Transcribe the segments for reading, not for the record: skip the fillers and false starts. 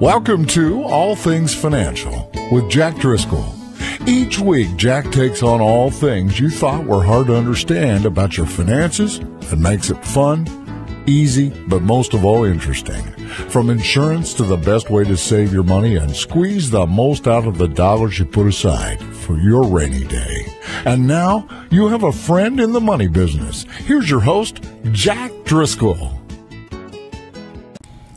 Welcome to All Things Financial with Jack Driscoll. Each week, Jack takes on all things you thought were hard to understand about your finances and makes it fun, easy, but most of all interesting. From insurance to the best way to save your money and squeeze the most out of the dollars you put aside for your rainy day. And now you have a friend in the money business. Here's your host, Jack Driscoll.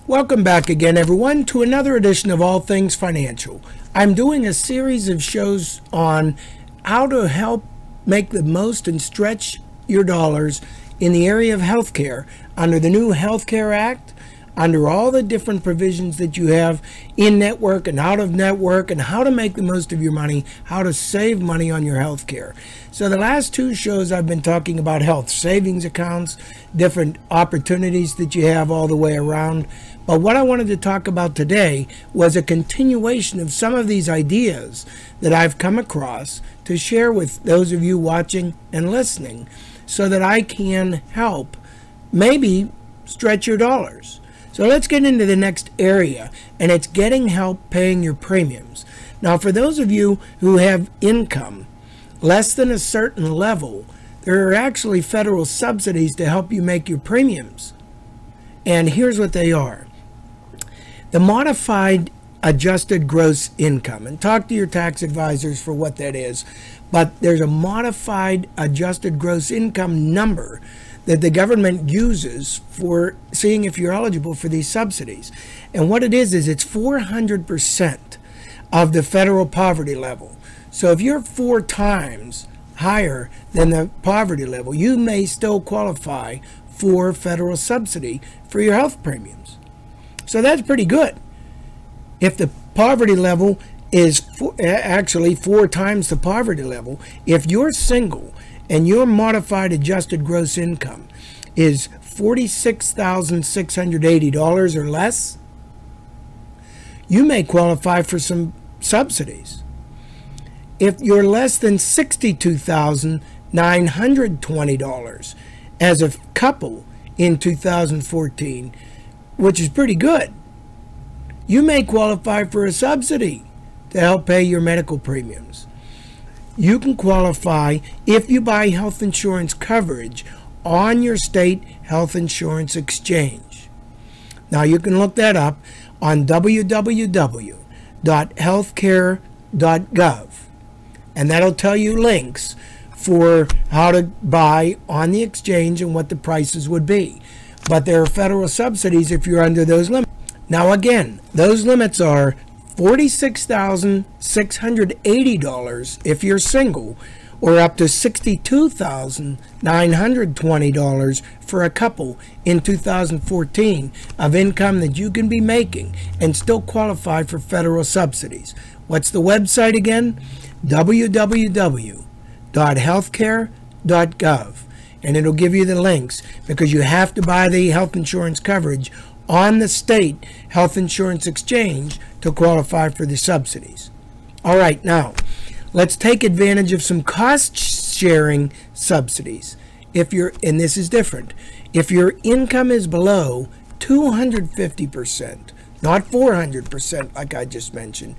Welcome back again, everyone, to another edition of All Things Financial. I'm doing a series of shows on how to help make the most and stretch your dollars in the area of healthcare under the new Healthcare Act, under all the different provisions that you have in network and out of network, and how to make the most of your money, how to save money on your healthcare. So the last two shows I've been talking about health savings accounts, different opportunities that you have all the way around. But what I wanted to talk about today was a continuation of some of these ideas that I've come across to share with those of you watching and listening so that I can help maybe stretch your dollars. So let's get into the next area, and it's getting help paying your premiums. Now, for those of you who have income less than a certain level, there are actually federal subsidies to help you make your premiums. And here's what they are. The modified adjusted gross income, and talk to your tax advisors for what that is, but there's a modified adjusted gross income number that the government uses for seeing if you're eligible for these subsidies. And what it is it's 400% of the federal poverty level. So if you're 4 times higher than the poverty level, you may still qualify for federal subsidy for your health premiums. So that's pretty good. If the poverty level is actually 4 times the poverty level, if you're single and your modified adjusted gross income is $46,680 or less, you may qualify for some subsidies. If you're less than $62,920 as a couple in 2014, which is pretty good, you may qualify for a subsidy to help pay your medical premiums. You can qualify if you buy health insurance coverage on your state health insurance exchange. Now you can look that up on www.healthcare.gov, and that'll tell you links for how to buy on the exchange and what the prices would be. But there are federal subsidies if you're under those limits. Now again, those limits are $46,680 if you're single, or up to $62,920 for a couple in 2014 of income that you can be making and still qualify for federal subsidies. What's the website again? www.healthcare.gov, and it'll give you the links, because you have to buy the health insurance coverage on the state health insurance exchange to qualify for the subsidies. All right, now let's take advantage of some cost sharing subsidies. If you're, and this is different, if your income is below 250%, not 400% like I just mentioned,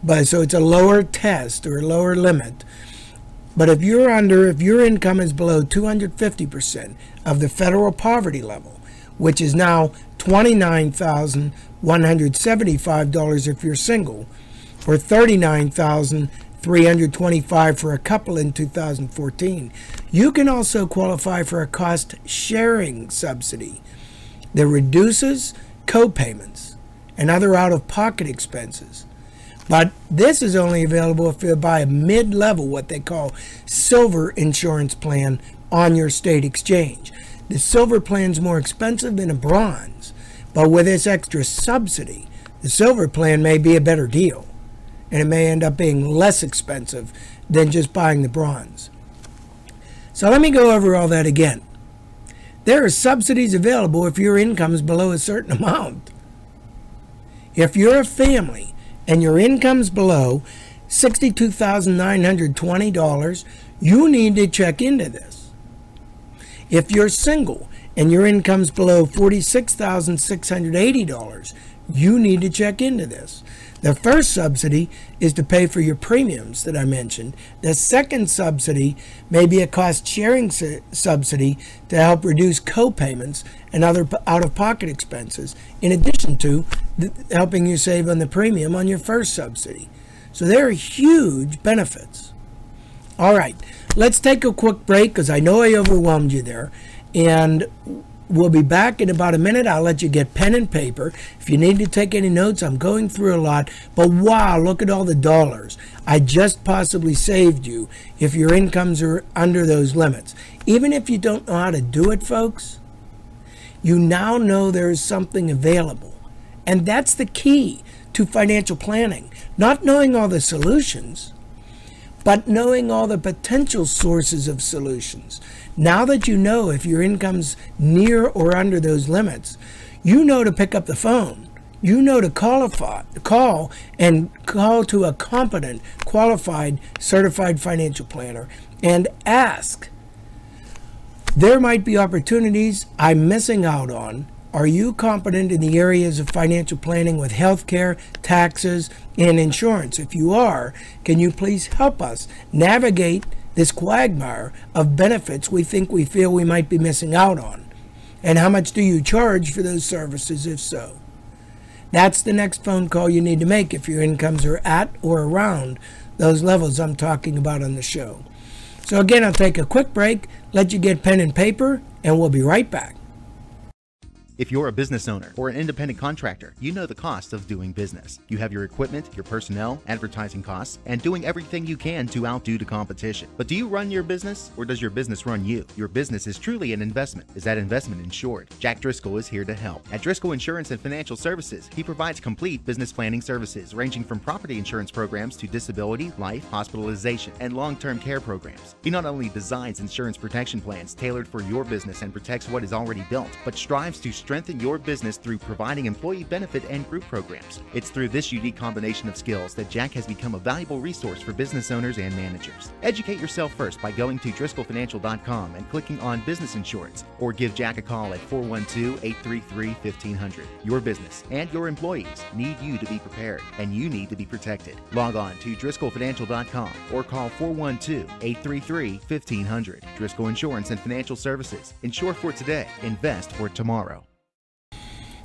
but so it's a lower test or a lower limit. But if your income is below 250% of the federal poverty level, which is now $29,175 if you're single, or $39,325 for a couple in 2014. You can also qualify for a cost-sharing subsidy that reduces co-payments and other out-of-pocket expenses. But this is only available if you buy a mid-level, what they call silver insurance plan on your state exchange. The silver plan is more expensive than a bronze, but with this extra subsidy, the silver plan may be a better deal, and it may end up being less expensive than just buying the bronze. So let me go over all that again. There are subsidies available if your income is below a certain amount. If you're a family and your income's below $62,920, you need to check into this. If you're single and your income's below $46,680, you need to check into this. The first subsidy is to pay for your premiums that I mentioned. The second subsidy may be a cost-sharing subsidy to help reduce co-payments and other out-of-pocket expenses, in addition to helping you save on the premium on your first subsidy. So there are huge benefits. All right, let's take a quick break because I know I overwhelmed you there. And we'll be back in about a minute. I'll let you get pen and paper. If you need to take any notes, I'm going through a lot. But wow, look at all the dollars I just possibly saved you if your incomes are under those limits. Even if you don't know how to do it, folks, you now know there is something available. And that's the key to financial planning. Not knowing all the solutions, but knowing all the potential sources of solutions. Now that you know if your income's near or under those limits, you know to pick up the phone. You know to call to a competent, qualified, certified financial planner and ask. There might be opportunities I'm missing out on. Are you competent in the areas of financial planning with healthcare, taxes, and insurance? If you are, can you please help us navigate this quagmire of benefits we feel we might be missing out on? And how much do you charge for those services if so? That's the next phone call you need to make if your incomes are at or around those levels I'm talking about on the show. So again, I'll take a quick break, let you get pen and paper, and we'll be right back. If you're a business owner or an independent contractor, you know the cost of doing business. You have your equipment, your personnel, advertising costs, and doing everything you can to outdo the competition. But do you run your business, or does your business run you? Your business is truly an investment. Is that investment insured? Jack Driscoll is here to help. At Driscoll Insurance and Financial Services, he provides complete business planning services ranging from property insurance programs to disability, life, hospitalization, and long-term care programs. He not only designs insurance protection plans tailored for your business and protects what is already built, but strives to strengthen your business through providing employee benefit and group programs. It's through this unique combination of skills that Jack has become a valuable resource for business owners and managers. Educate yourself first by going to DriscollFinancial.com and clicking on Business Insurance, or give Jack a call at 412-833-1500. Your business and your employees need you to be prepared, and you need to be protected. Log on to DriscollFinancial.com or call 412-833-1500. Driscoll Insurance and Financial Services. Insure for today. Invest for tomorrow.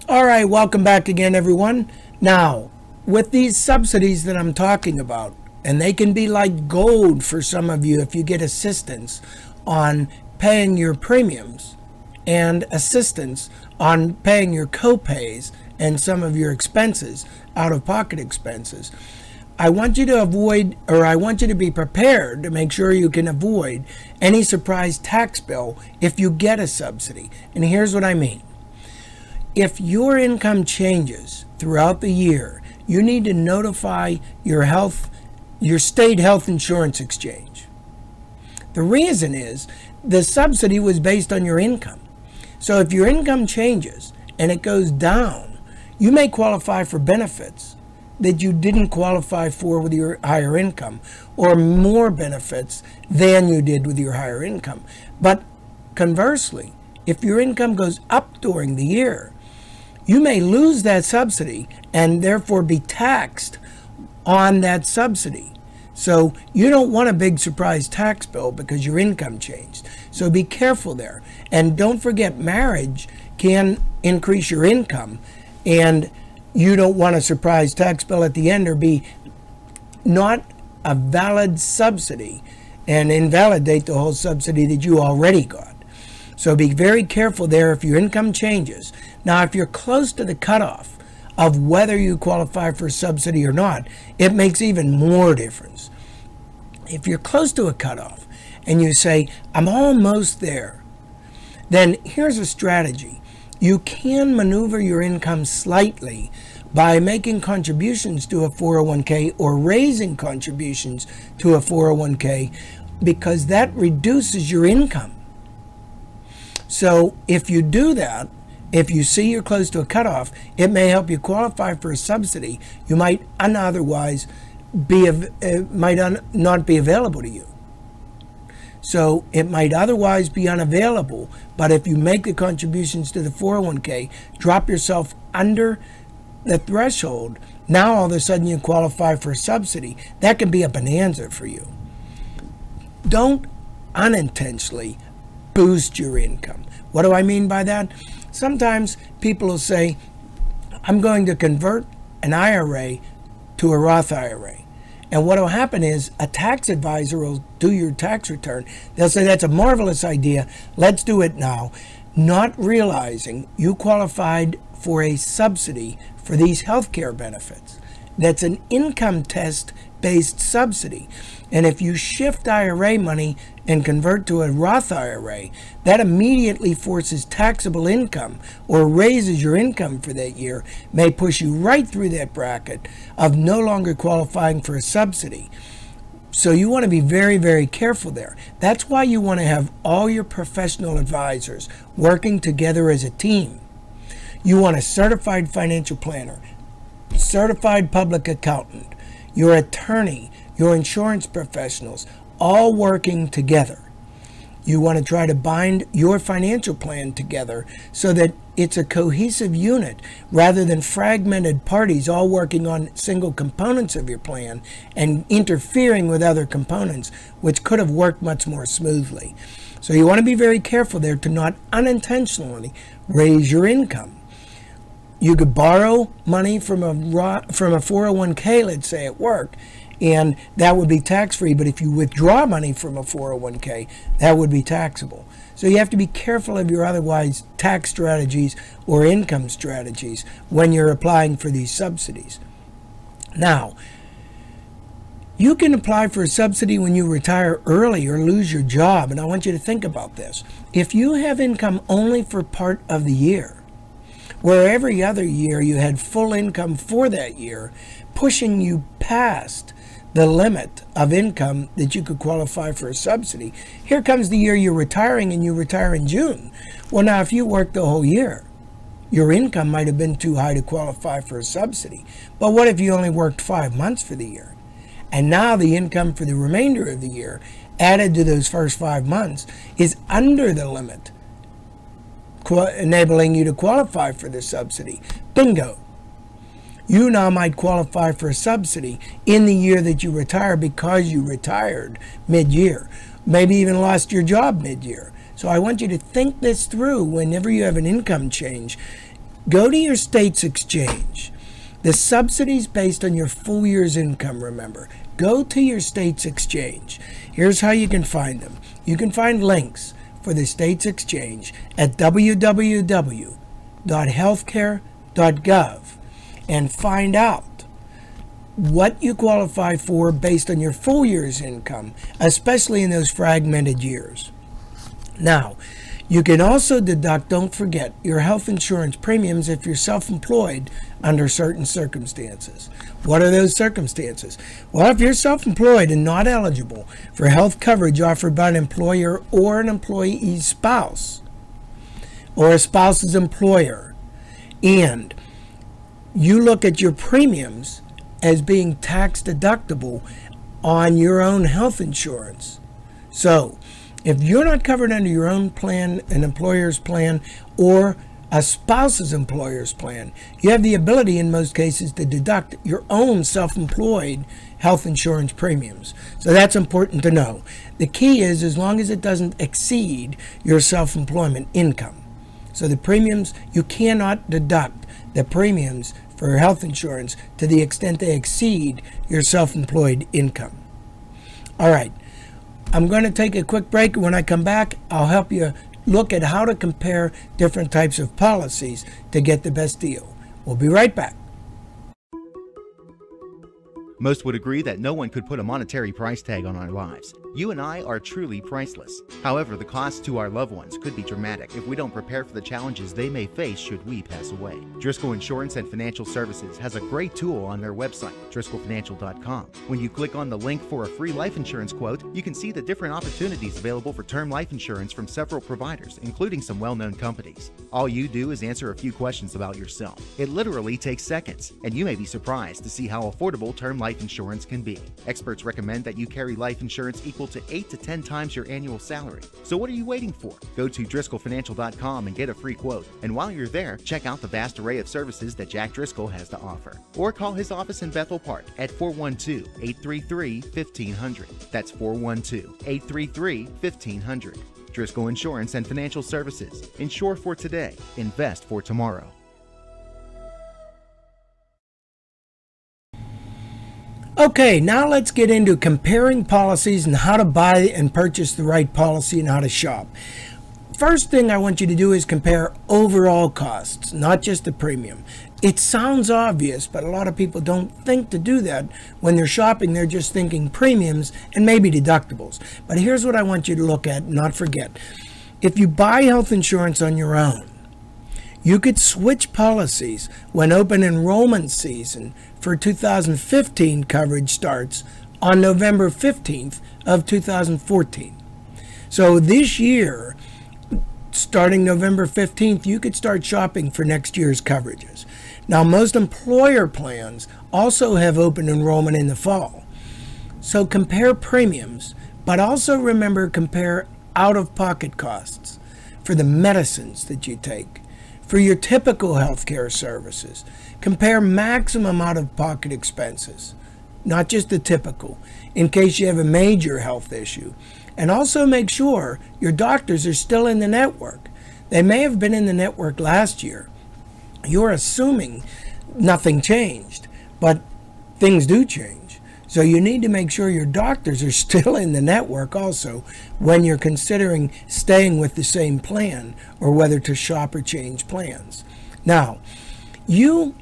All right, welcome back again, everyone. Now, with these subsidies that I'm talking about, and they can be like gold for some of you if you get assistance on paying your premiums and assistance on paying your co-pays and some of your expenses, out-of-pocket expenses. I want you to avoid, or I want you to be prepared to make sure you can avoid any surprise tax bill if you get a subsidy. And here's what I mean. If your income changes throughout the year, you need to notify your state health insurance exchange. The reason is the subsidy was based on your income. So if your income changes and it goes down, you may qualify for benefits that you didn't qualify for with your higher income, or more benefits than you did with your higher income. But conversely, if your income goes up during the year, you may lose that subsidy and therefore be taxed on that subsidy. So you don't want a big surprise tax bill because your income changed. So be careful there. And don't forget, marriage can increase your income, and you don't want a surprise tax bill at the end or be not a valid subsidy and invalidate the whole subsidy that you already got. So be very careful there if your income changes. Now, if you're close to the cutoff of whether you qualify for a subsidy or not, it makes even more difference. If you're close to a cutoff and you say, I'm almost there, then here's a strategy. You can maneuver your income slightly by making contributions to a 401k or raising contributions to a 401k, because that reduces your income. So if you do that, if you see you're close to a cutoff, it may help you qualify for a subsidy you might otherwise not be available to you. So it might otherwise be unavailable, but if you make the contributions to the 401k, drop yourself under the threshold, now all of a sudden you qualify for a subsidy. That can be a bonanza for you. Don't unintentionally boost your income. What do I mean by that? Sometimes people will say, I'm going to convert an IRA to a Roth IRA. And what will happen is a tax advisor will do your tax return. They'll say, that's a marvelous idea. Let's do it now. Not realizing you qualified for a subsidy for these health care benefits. That's an income test based subsidy. And if you shift IRA money and convert to a Roth IRA, that immediately forces taxable income or raises your income for that year, may push you right through that bracket of no longer qualifying for a subsidy. So you want to be very, very careful there. That's why you want to have all your professional advisors working together as a team. You want a certified financial planner, certified public accountant, your attorney, your insurance professionals, all working together. You want to try to bind your financial plan together so that it's a cohesive unit rather than fragmented parties all working on single components of your plan and interfering with other components, which could have worked much more smoothly. So you want to be very careful there to not unintentionally raise your income. You could borrow money from a 401k, let's say at work, and that would be tax-free. But if you withdraw money from a 401k, that would be taxable. So you have to be careful of your otherwise tax strategies or income strategies when you're applying for these subsidies. Now, you can apply for a subsidy when you retire early or lose your job, and I want you to think about this. If you have income only for part of the year, where every other year you had full income for that year, pushing you past the limit of income that you could qualify for a subsidy. Here comes the year you're retiring and you retire in June. Well, now if you work the whole year, your income might have been too high to qualify for a subsidy. But what if you only worked 5 months for the year? And now the income for the remainder of the year, added to those first 5 months, is under the limit, enabling you to qualify for the subsidy. Bingo. You now might qualify for a subsidy in the year that you retire because you retired mid-year, maybe even lost your job mid-year. So I want you to think this through whenever you have an income change. Go to your state's exchange. The subsidy's based on your full year's income, remember. Go to your state's exchange. Here's how you can find them. You can find links for the state's exchange at www.healthcare.gov and find out what you qualify for based on your full year's income, especially in those fragmented years. Now, you can also deduct, don't forget, your health insurance premiums if you're self-employed under certain circumstances. What are those circumstances? Well, if you're self-employed and not eligible for health coverage offered by an employer or an employee's spouse, or a spouse's employer, and you look at your premiums as being tax deductible on your own health insurance. So, if you're not covered under your own plan, an employer's plan, or a spouse's employer's plan, you have the ability in most cases to deduct your own self-employed health insurance premiums. So that's important to know. The key is as long as it doesn't exceed your self-employment income. So the premiums, you cannot deduct the premiums for health insurance to the extent they exceed your self-employed income. All right. I'm going to take a quick break. When I come back, I'll help you look at how to compare different types of policies to get the best deal. We'll be right back. Most would agree that no one could put a monetary price tag on our lives. You and I are truly priceless. However, the cost to our loved ones could be dramatic if we don't prepare for the challenges they may face should we pass away. Driscoll Insurance and Financial Services has a great tool on their website, driscollfinancial.com. When you click on the link for a free life insurance quote, you can see the different opportunities available for term life insurance from several providers, including some well-known companies. All you do is answer a few questions about yourself. It literally takes seconds, and you may be surprised to see how affordable term life insurance can be. Experts recommend that you carry life insurance equal equal to 8 to 10 times your annual salary. So what are you waiting for? Go to DriscollFinancial.com and get a free quote. And while you're there, check out the vast array of services that Jack Driscoll has to offer. Or call his office in Bethel Park at 412-833-1500. That's 412-833-1500. Driscoll Insurance and Financial Services. Insure for today. Invest for tomorrow. Okay, now let's get into comparing policies and how to buy and purchase the right policy and how to shop. First thing I want you to do is compare overall costs, not just the premium. It sounds obvious, but a lot of people don't think to do that. When they're shopping, they're just thinking premiums and maybe deductibles. But here's what I want you to look at and not forget. If you buy health insurance on your own, you could switch policies when open enrollment season for 2015 coverage starts on November 15th of 2014. So this year, starting November 15th, you could start shopping for next year's coverages. Now, most employer plans also have open enrollment in the fall. So compare premiums, but also remember compare out-of-pocket costs for the medicines that you take, for your typical healthcare services. Compare maximum out-of-pocket expenses, not just the typical, in case you have a major health issue. And also make sure your doctors are still in the network. They may have been in the network last year. You're assuming nothing changed, but things do change. So you need to make sure your doctors are still in the network also when you're considering staying with the same plan or whether to shop or change plans. Now, you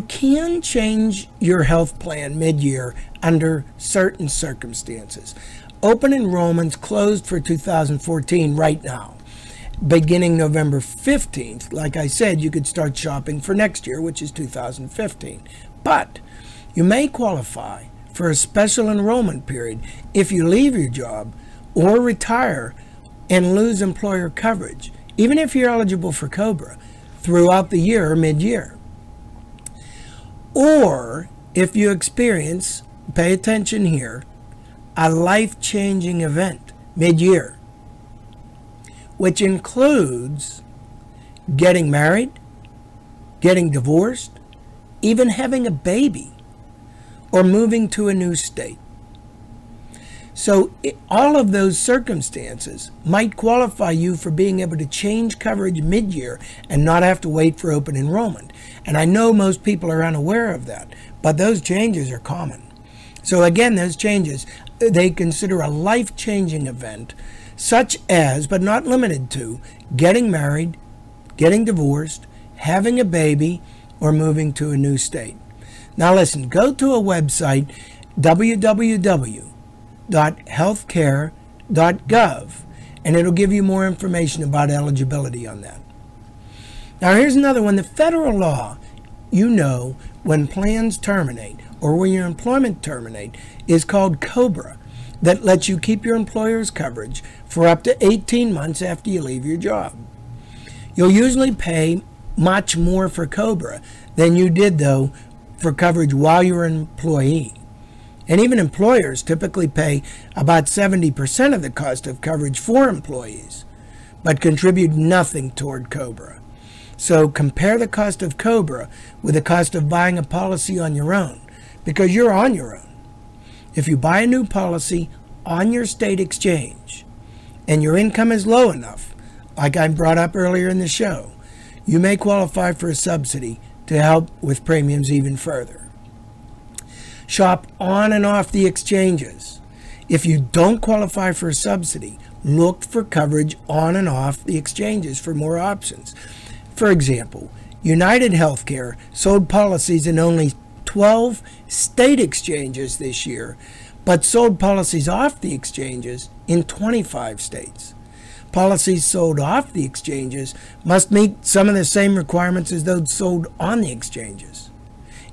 can change your health plan mid-year under certain circumstances. Open enrollment's closed for 2014 right now. Beginning November 15th, like I said, you could start shopping for next year, which is 2015. But you may qualify for a special enrollment period if you leave your job or retire and lose employer coverage, even if you're eligible for COBRA, throughout the year or mid-year. Or if you experience, pay attention here, a life-changing event mid-year, which includes getting married, getting divorced, even having a baby, or moving to a new state. So all of those circumstances might qualify you for being able to change coverage mid-year and not have to wait for open enrollment. And I know most people are unaware of that, but those changes are common. So again, those changes, they consider a life-changing event, such as, but not limited to, getting married, getting divorced, having a baby, or moving to a new state. Now listen, go to a website, www.healthcare.gov, and it'll give you more information about eligibility on that. Now here's another one. The federal law, you know, when plans terminate or when your employment terminate, is called COBRA, that lets you keep your employer's coverage for up to 18 months after you leave your job. You'll usually pay much more for COBRA than you did, though, for coverage while you're an employee. And even employers typically pay about 70% of the cost of coverage for employees, but contribute nothing toward COBRA. So compare the cost of COBRA with the cost of buying a policy on your own, because you're on your own. If you buy a new policy on your state exchange and your income is low enough, like I brought up earlier in the show, you may qualify for a subsidy to help with premiums even further. Shop on and off the exchanges. If you don't qualify for a subsidy, look for coverage on and off the exchanges for more options. For example, United Healthcare sold policies in only 12 state exchanges this year, but sold policies off the exchanges in 25 states. Policies sold off the exchanges must meet some of the same requirements as those sold on the exchanges,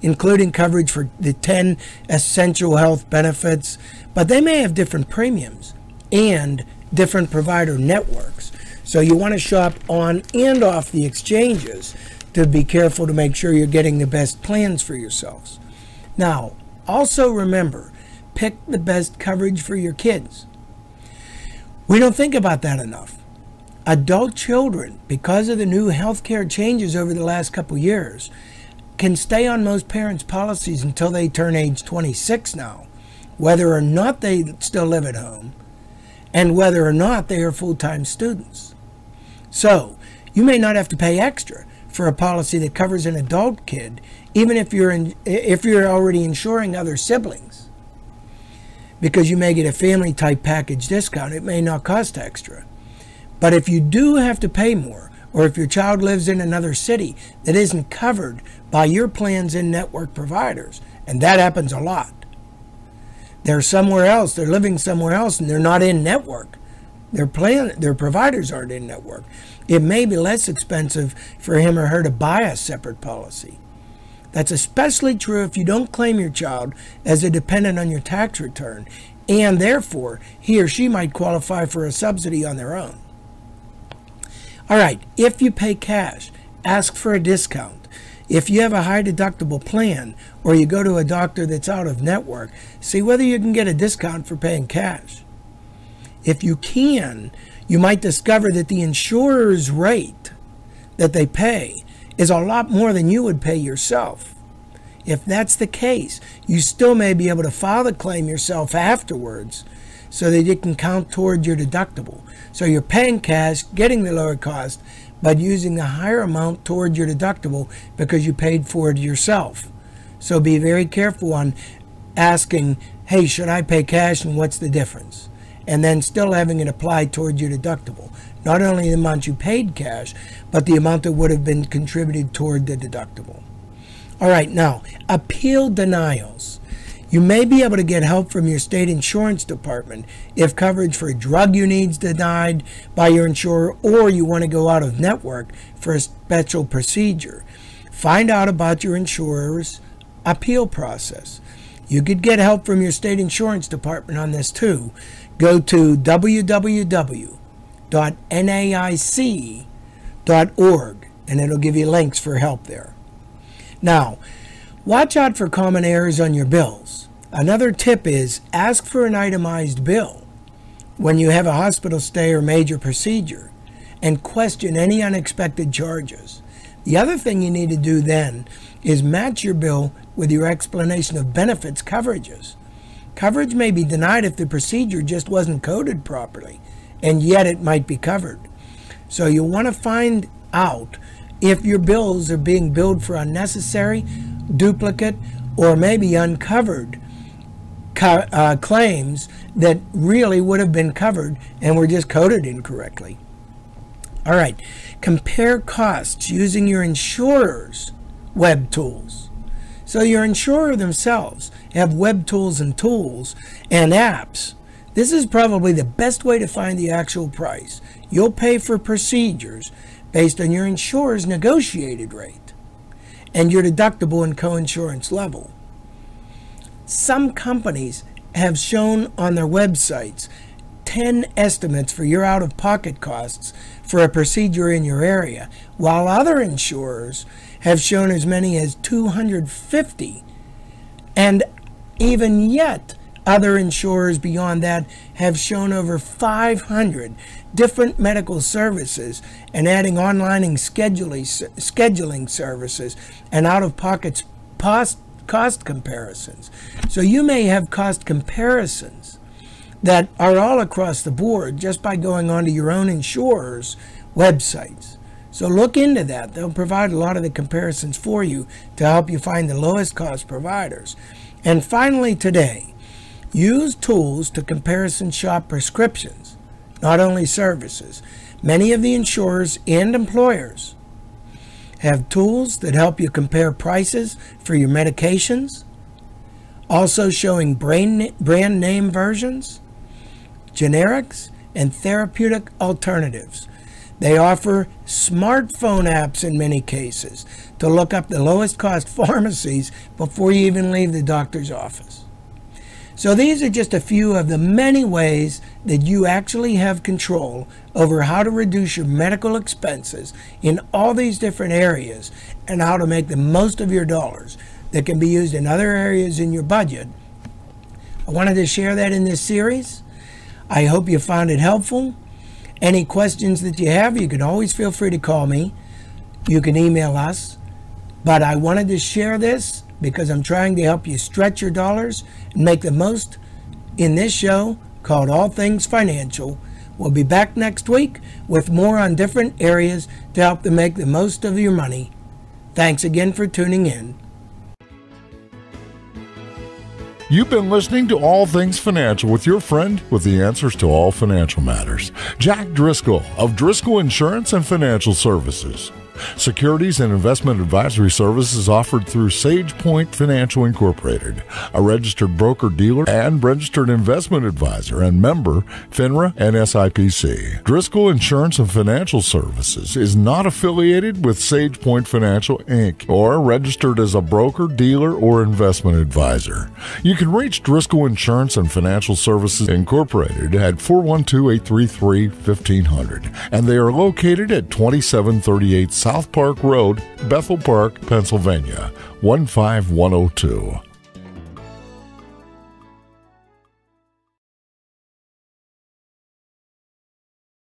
including coverage for the 10 essential health benefits, but they may have different premiums and different provider networks. So you want to shop on and off the exchanges to be careful to make sure you're getting the best plans for yourselves. Now, also remember, pick the best coverage for your kids. We don't think about that enough. Adult children, because of the new healthcare changes over the last couple years, can stay on most parents' policies until they turn age 26 now, whether or not they still live at home, and whether or not they are full-time students. So, you may not have to pay extra for a policy that covers an adult kid, even if you're already insuring other siblings. Because you may get a family-type package discount, it may not cost extra. But if you do have to pay more, or if your child lives in another city that isn't covered by your plan's in-network providers, and that happens a lot. They're somewhere else, they're living somewhere else, and they're not in-network. Their providers aren't in-network. It may be less expensive for him or her to buy a separate policy. That's especially true if you don't claim your child as a dependent on your tax return, and therefore he or she might qualify for a subsidy on their own. All right, if you pay cash, ask for a discount. If you have a high deductible plan or you go to a doctor that's out of network, see whether you can get a discount for paying cash. If you can, you might discover that the insurer's rate that they pay is a lot more than you would pay yourself. If that's the case, you still may be able to file the claim yourself afterwards so that it can count toward your deductible. So you're paying cash, getting the lower cost, but using the higher amount toward your deductible because you paid for it yourself. So be very careful on asking, hey, should I pay cash and what's the difference? And then still having it applied toward your deductible. Not only the amount you paid cash, but the amount that would have been contributed toward the deductible. All right, now, appeal denials. You may be able to get help from your state insurance department if coverage for a drug you need is denied by your insurer, or you want to go out of network for a special procedure. Find out about your insurer's appeal process. You could get help from your state insurance department on this too. Go to www.naic.org and it'll give you links for help there. Now, watch out for common errors on your bills. Another tip is ask for an itemized bill when you have a hospital stay or major procedure, and question any unexpected charges. The other thing you need to do then is match your bill with your explanation of benefits coverages. Coverage may be denied if the procedure just wasn't coded properly, and yet it might be covered. So you'll want to find out if your bills are being billed for unnecessary, duplicate, or maybe uncovered claims that really would have been covered and were just coded incorrectly. All right, compare costs using your insurer's web tools. So your insurer themselves have web tools and apps. This is probably the best way to find the actual price. You'll pay for procedures based on your insurer's negotiated rate and your deductible and coinsurance level. Some companies have shown on their websites 10 estimates for your out-of-pocket costs for a procedure in your area, while other insurers have shown as many as 250. And even yet, other insurers beyond that have shown over 500 different medical services, and adding online and scheduling services and out-of-pocket cost comparisons. So you may have cost comparisons that are all across the board just by going onto your own insurer's websites. So look into that. They'll provide a lot of the comparisons for you to help you find the lowest cost providers. And finally today, use tools to comparison shop prescriptions, not only services. Many of the insurers and employers have tools that help you compare prices for your medications, also showing brand name versions, generics, and therapeutic alternatives. They offer smartphone apps in many cases to look up the lowest cost pharmacies before you even leave the doctor's office. So these are just a few of the many ways that you actually have control over how to reduce your medical expenses in all these different areas and how to make the most of your dollars that can be used in other areas in your budget. I wanted to share that in this series. I hope you found it helpful. Any questions that you have, you can always feel free to call me. You can email us. But I wanted to share this because I'm trying to help you stretch your dollars and make the most in this show called All Things Financial. We'll be back next week with more on different areas to help you make the most of your money. Thanks again for tuning in. You've been listening to All Things Financial with your friend with the answers to all financial matters, Jack Driscoll of Driscoll Insurance and Financial Services. Securities and investment advisory services offered through Sage Point Financial Incorporated, a registered broker-dealer and registered investment advisor and member FINRA and SIPC. Driscoll Insurance and Financial Services is not affiliated with Sage Point Financial, Inc. or registered as a broker, dealer, or investment advisor. You can reach Driscoll Insurance and Financial Services Incorporated at 412-833-1500, and they are located at 2738 South Park Road, Bethel Park, Pennsylvania, 15102.